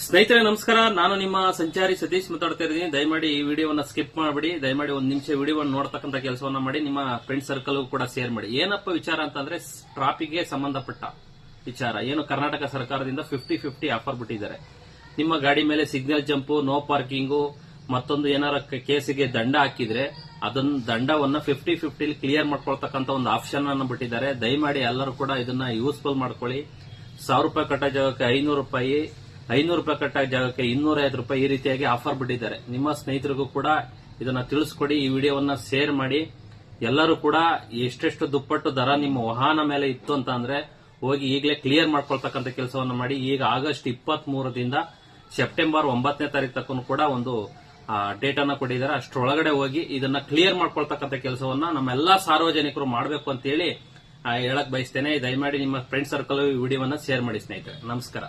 ಸ್ನೇಹಿತರೆ ನಮಸ್ಕಾರ. ನಾನು ನಿಮ್ಮ ಸಂಚಾರಿ ಸತೀಶ್ ಮಾತಾಡ್ತಾ ಇದ್ದೀನಿ. ದಯಮಾಡಿ ಈ ವಿಡಿಯೋವನ್ನ ಸ್ಕಿಪ್ ಮಾಡಬೇಡಿ. ದಯಮಾಡಿ ಒಂದ್ ನಿಮಿಷ ವಿಡಿಯೋವನ್ನು ನೋಡ್ತಕ್ಕಂಥ ಕೆಲಸವನ್ನ ಮಾಡಿ ನಿಮ್ಮ ಫ್ರೆಂಡ್ ಸರ್ಕಲ್ ಕೂಡ ಶೇರ್ ಮಾಡಿ. ಏನಪ್ಪ ವಿಚಾರ ಅಂತಂದ್ರೆ ಟ್ರಾಫಿಕ್ಗೆ ಸಂಬಂಧಪಟ್ಟ ವಿಚಾರ. ಏನು ಕರ್ನಾಟಕ ಸರ್ಕಾರದಿಂದ 50-50 ಆಫರ್ ಬಿಟ್ಟಿದ್ದಾರೆ. ನಿಮ್ಮ ಗಾಡಿ ಮೇಲೆ ಸಿಗ್ನಲ್ ಜಂಪ್, ನೋ ಪಾರ್ಕಿಂಗು, ಮತ್ತೊಂದು ಏನಾರ ಕೇಸಿಗೆ ದಂಡ ಹಾಕಿದ್ರೆ ಅದನ್ನ ದಂಡವನ್ನ 50-50 ಕ್ಲಿಯರ್ ಮಾಡ್ಕೊಳ್ತಕ್ಕಂಥ ಒಂದು ಆಪ್ಷನ್ ಅನ್ನು ಬಿಟ್ಟಿದ್ದಾರೆ. ದಯಮಾಡಿ ಎಲ್ಲರೂ ಕೂಡ ಇದನ್ನ ಯೂಸ್ಫುಲ್ ಮಾಡ್ಕೊಳ್ಳಿ. 1000 ರೂಪಾಯಿ ಕಟ್ಟೋ ಜಾಗಕ್ಕೆ 500 ರೂಪಾಯಿ, 500 ರೂಪಾಯಿ ಕಟ್ಟೋ ಜಾಗಕ್ಕೆ 250 ರೂಪಾಯಿ, ಈ ರೀತಿಯಾಗಿ ಆಫರ್ ಬಿಟ್ಟಿದ್ದಾರೆ. ನಿಮ್ಮ ಸ್ನೇಹಿತರಿಗೂ ಕೂಡ ಇದನ್ನ ತಿಳಿಸ್ಕೊಡಿ. ಈ ವಿಡಿಯೋವನ್ನ ಶೇರ್ ಮಾಡಿ. ಎಲ್ಲರೂ ಕೂಡ ಎಷ್ಟೆಷ್ಟು ದುಪ್ಪಟ್ಟು ದರ ನಿಮ್ಮ ವಾಹನ ಮೇಲೆ ಇತ್ತು ಅಂತ ಅಂದ್ರೆ ಹೋಗಿ ಈಗಲೇ ಕ್ಲಿಯರ್ ಮಾಡ್ಕೊಳ್ತಕ್ಕಂಥ ಕೆಲಸವನ್ನ ಮಾಡಿ. ಈಗ ಆಗಸ್ಟ್ 23ರಿಂದ ಸೆಪ್ಟೆಂಬರ್ 9ನೇ ತಾರೀಕು ತಕ್ಕ ಕೂಡ ಒಂದು ಡೇಟ್ ಅನ್ನ ಕೊಟ್ಟಿದ್ದಾರೆ. ಅಷ್ಟರೊಳಗಡೆ ಹೋಗಿ ಇದನ್ನ ಕ್ಲಿಯರ್ ಮಾಡ್ಕೊಳ್ತಕ್ಕಂಥ ಕೆಲಸವನ್ನ ನಮ್ಮೆಲ್ಲಾ ಸಾರ್ವಜನಿಕರು ಮಾಡಬೇಕು ಅಂತ ಹೇಳಿ ಹೇಳಕ್ ಬಯಸ್ತೇನೆ. ದಯಮಾಡಿ ನಿಮ್ಮ ಫ್ರೆಂಡ್ ಸರ್ಕಲ್ ಈ ವಿಡಿಯೋವನ್ನ ಶೇರ್ ಮಾಡಿ ಸ್ನೇಹಿತರೆ. ನಮಸ್ಕಾರ.